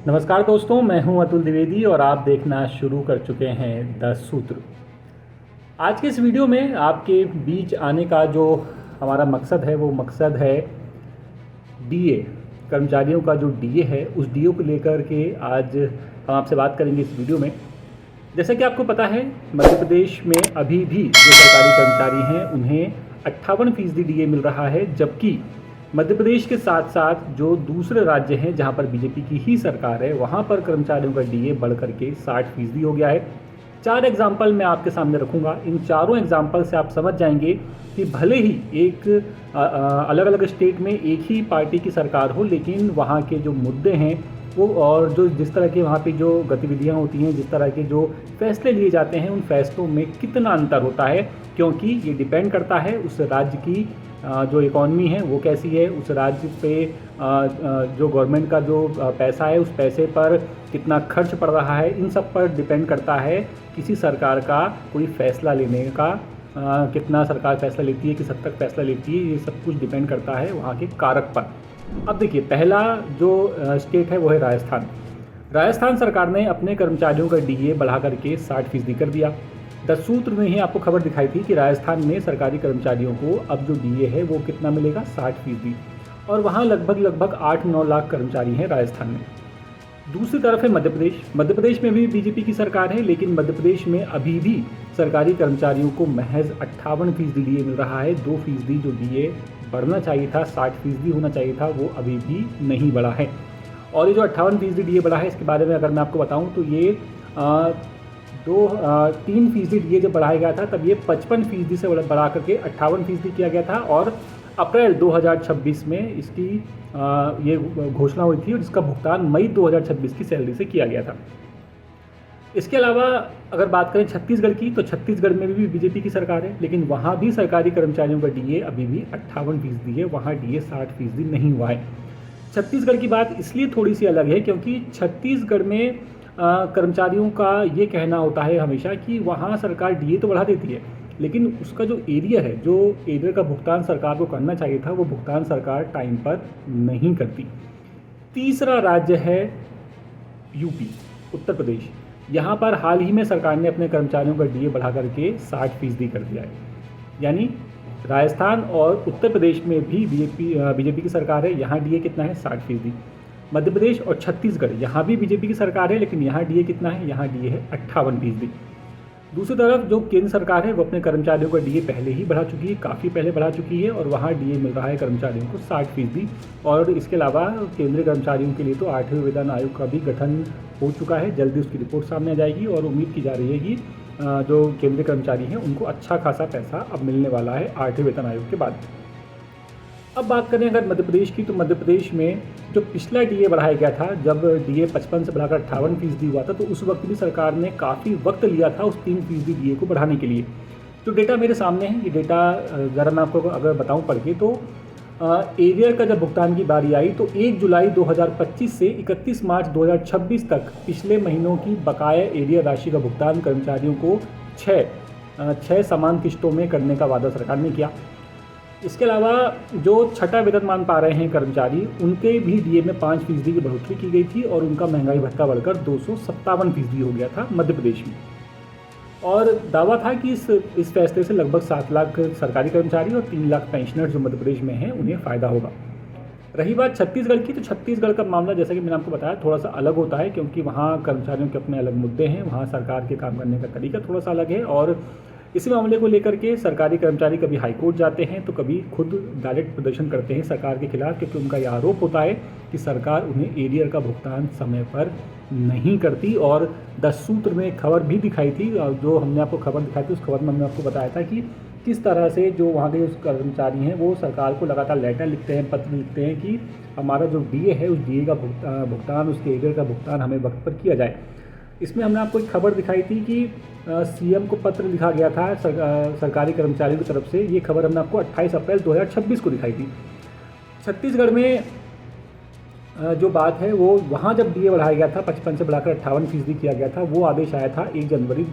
नमस्कार दोस्तों, मैं हूं अतुल द्विवेदी और आप देखना शुरू कर चुके हैं द सूत्र। आज के इस वीडियो में आपके बीच आने का जो हमारा मकसद है वो मकसद है डीए, कर्मचारियों का जो डीए है उस डीए को लेकर के आज हम आपसे बात करेंगे इस वीडियो में। जैसा कि आपको पता है, मध्य प्रदेश में अभी भी जो सरकारी कर्मचारी हैं उन्हें 58% डीए मिल रहा है, जबकि मध्य प्रदेश के साथ साथ जो दूसरे राज्य हैं जहां पर बीजेपी की ही सरकार है वहां पर कर्मचारियों का डीए बढ़ करके 60% हो गया है। 4 एग्जाम्पल मैं आपके सामने रखूंगा। इन चारों एग्जाम्पल से आप समझ जाएंगे कि भले ही एक अलग अलग स्टेट में एक ही पार्टी की सरकार हो, लेकिन वहाँ के जो मुद्दे हैं वो और जो जिस तरह के वहाँ पे जो गतिविधियाँ होती हैं, जिस तरह के जो फैसले लिए जाते हैं, उन फैसलों में कितना अंतर होता है, क्योंकि ये डिपेंड करता है उस राज्य की जो इकॉनमी है वो कैसी है, उस राज्य पे जो गवर्नमेंट का जो पैसा है उस पैसे पर कितना खर्च पड़ रहा है, इन सब पर डिपेंड करता है किसी सरकार का कोई फैसला लेने का। कितना सरकार फैसला लेती है, किस हद तक फैसला लेती है, ये सब कुछ डिपेंड करता है वहाँ के कारक पर। अब देखिए, पहला जो स्टेट है वो है राजस्थान। राजस्थान सरकार ने अपने कर्मचारियों का डीए बढ़ा करके 60% कर दिया। द सूत्र ने ही आपको खबर दिखाई थी कि राजस्थान में सरकारी कर्मचारियों को अब जो डीए है वो कितना मिलेगा, 60%। और वहाँ लगभग 8-9 लाख कर्मचारी हैं राजस्थान में। दूसरी तरफ है मध्य प्रदेश। मध्य प्रदेश में भी बीजेपी की सरकार है, लेकिन मध्य प्रदेश में अभी भी सरकारी कर्मचारियों को महज 58% डीए मिल रहा है। 2% जो डीए बढ़ना चाहिए था, 60% होना चाहिए था, वो अभी भी नहीं बढ़ा है। और ये जो 58% डीए बढ़ा है, इसके बारे में अगर मैं आपको बताऊं तो ये 3% डीए जब बढ़ाया गया था तब ये 55% से बढ़ा करके 58% किया गया था, और अप्रैल 2026 में इसकी ये घोषणा हुई थी और जिसका भुगतान मई 2026 की सैलरी से किया गया था। इसके अलावा अगर बात करें छत्तीसगढ़ की, तो छत्तीसगढ़ में भी बीजेपी की सरकार है, लेकिन वहाँ भी सरकारी कर्मचारियों का डीए अभी भी 58% है, वहाँ डीए 60% नहीं हुआ है। छत्तीसगढ़ की बात इसलिए थोड़ी सी अलग है क्योंकि छत्तीसगढ़ में कर्मचारियों का ये कहना होता है हमेशा कि वहाँ सरकार डीए तो बढ़ा देती है, लेकिन उसका जो एरिया है, जो एरिया का भुगतान सरकार को करना चाहिए था, वो भुगतान सरकार टाइम पर नहीं करती। तीसरा राज्य है यूपी, उत्तर प्रदेश। यहाँ पर हाल ही में सरकार ने अपने कर्मचारियों का डीए बढ़ा करके 60% कर दिया है। यानी राजस्थान और उत्तर प्रदेश में भी बीजेपी की सरकार है, यहाँ डीए कितना है, 60%। मध्य प्रदेश और छत्तीसगढ़, यहाँ भी बीजेपी की सरकार है, लेकिन यहाँ डीए कितना है, यहाँ डीए है 58%। दूसरी तरफ जो केंद्र सरकार है वो अपने कर्मचारियों का डीए पहले ही बढ़ा चुकी है, काफ़ी पहले बढ़ा चुकी है, और वहाँ डीए मिल रहा है कर्मचारियों को 60%। और इसके अलावा केंद्रीय कर्मचारियों के लिए तो 8वें वेतन आयोग का भी गठन हो चुका है। जल्दी उसकी रिपोर्ट सामने आ जाएगी और उम्मीद की जा रही है कि जो केंद्रीय कर्मचारी हैं उनको अच्छा खासा पैसा अब मिलने वाला है 8वें वेतन आयोग के बाद। अब बात करें अगर मध्य प्रदेश की, तो मध्य प्रदेश में जो पिछला डीए बढ़ाया गया था, जब डीए 55 से बढ़ाकर 58% हुआ था, तो उस वक्त भी सरकार ने काफ़ी वक्त लिया था उस 3% डीए को बढ़ाने के लिए। जो डेटा मेरे सामने है, ये डेटा ज़रा मैं आपको अगर बताऊं पढ़ के, तो एरियर का जब भुगतान की बारी आई तो 1 जुलाई 2025 से 31 मार्च 2026 तक पिछले महीनों की बकाया एरियर राशि का भुगतान कर्मचारियों को 6 समान किस्तों में करने का वादा सरकार ने किया। इसके अलावा जो छठा वेतनमान पा रहे हैं कर्मचारी, उनके भी डीए में 5% की बढ़ोतरी की गई थी और उनका महंगाई भत्ता बढ़कर 257% हो गया था मध्य प्रदेश में। और दावा था कि इस फैसले से लगभग 7 लाख सरकारी कर्मचारी और 3 लाख पेंशनर्स जो मध्य प्रदेश में हैं उन्हें फ़ायदा होगा। रही बात छत्तीसगढ़ की, तो छत्तीसगढ़ का मामला जैसा कि मैंने आपको बताया थोड़ा सा अलग होता है, क्योंकि वहाँ कर्मचारियों के अपने अलग मुद्दे हैं, वहाँ सरकार के काम करने का तरीका थोड़ा सा अलग है। और इसी मामले को लेकर के सरकारी कर्मचारी कभी हाईकोर्ट जाते हैं तो कभी खुद डायरेक्ट प्रदर्शन करते हैं सरकार के खिलाफ, क्योंकि उनका यह आरोप होता है कि सरकार उन्हें एरियर का भुगतान समय पर नहीं करती। और द सूत्र में एक खबर भी दिखाई थी, जो हमने आपको खबर दिखाई थी, उस खबर में हमने आपको बताया था कि किस तरह से जो वहाँ के जो कर्मचारी हैं वो सरकार को लगातार लेटर लिखते हैं, पत्र लिखते हैं कि हमारा जो डीए है उस डीए का भुगतान, उसके एरियर का भुगतान हमें वक्त पर किया जाए। इसमें हमने आपको एक खबर दिखाई थी कि सीएम को पत्र लिखा गया था सरकारी कर्मचारियों की तरफ से। ये खबर हमने आपको 28 अप्रैल 2026 को दिखाई थी। छत्तीसगढ़ में जो बात है वो वहाँ जब डीए बढ़ाया गया था, 55 से बढ़ाकर 58% किया गया था, वो आदेश आया था 1 जनवरी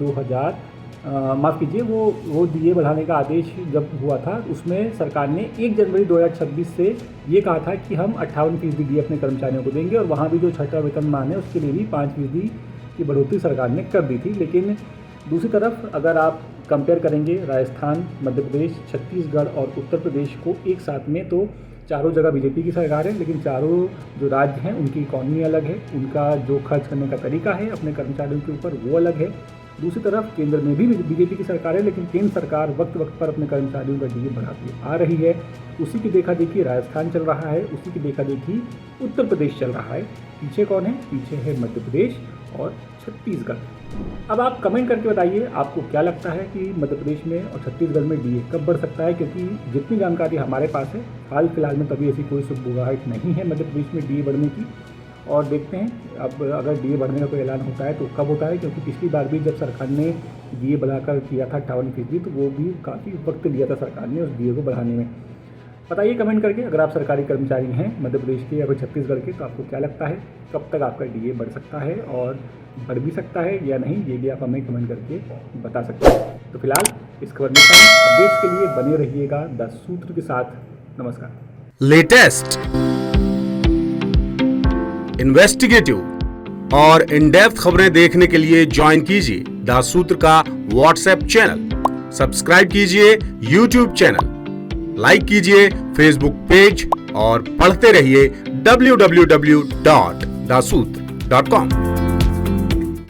माफ़ कीजिए, वो डीए बढ़ाने का आदेश जब हुआ था उसमें सरकार ने 1 जनवरी 2026 से ये कहा था कि हम 58% डीए अपने कर्मचारियों को देंगे, और वहाँ भी जो छठा वेतनमान है उसके लिए भी 5% की बढ़ोतरी सरकार ने कर दी थी। लेकिन दूसरी तरफ अगर आप कंपेयर करेंगे राजस्थान, मध्य प्रदेश, छत्तीसगढ़ और उत्तर प्रदेश को एक साथ में, तो चारों जगह बीजेपी की सरकार है, लेकिन चारों जो राज्य हैं उनकी इकॉनमी अलग है, उनका जो खर्च करने का तरीका है अपने कर्मचारियों के ऊपर वो अलग है। दूसरी तरफ केंद्र में भी बीजेपी की सरकार है, लेकिन केंद्र सरकार वक्त वक्त पर अपने कर्मचारियों का डीए बढ़ाती आ रही है। उसी की देखा देखी राजस्थान चल रहा है, उसी की देखा देखी उत्तर प्रदेश चल रहा है। पीछे कौन है? पीछे है मध्य प्रदेश और छत्तीसगढ़। अब आप कमेंट करके बताइए आपको क्या लगता है कि मध्य प्रदेश में और छत्तीसगढ़ में डीए कब बढ़ सकता है, क्योंकि जितनी जानकारी हमारे पास है हाल फिलहाल में तभी ऐसी कोई सुगबुगाहट नहीं है मध्य प्रदेश में डीए बढ़ने की। और देखते हैं अब अगर डीए बढ़ने का कोई ऐलान होता है तो कब होता है, क्योंकि पिछली बार भी जब सरकार ने डीए बढ़ाकर किया था 58%, तो वो भी काफ़ी वक्त लिया था सरकार ने उस डीए को बढ़ाने में। बताइए कमेंट करके, अगर आप सरकारी कर्मचारी हैं मध्य प्रदेश के या फिर छत्तीसगढ़ के, तो आपको क्या लगता है कब तक आपका डीए बढ़ सकता है और बढ़ भी सकता है या नहीं, ये भी आप हमें कमेंट करके बता सकते हैं। तो फिलहाल इस खबर में अपडेट्स के लिए बने रहिएगा द सूत्र के साथ। नमस्कार। लेटेस्ट, इन्वेस्टिगेटिव और इन डेप्थ खबरें देखने के लिए ज्वाइन कीजिए द सूत्र का व्हाट्सएप चैनल, सब्सक्राइब कीजिए यूट्यूब चैनल, लाइक कीजिए फेसबुक पेज और पढ़ते रहिए www.daसूत्र.com।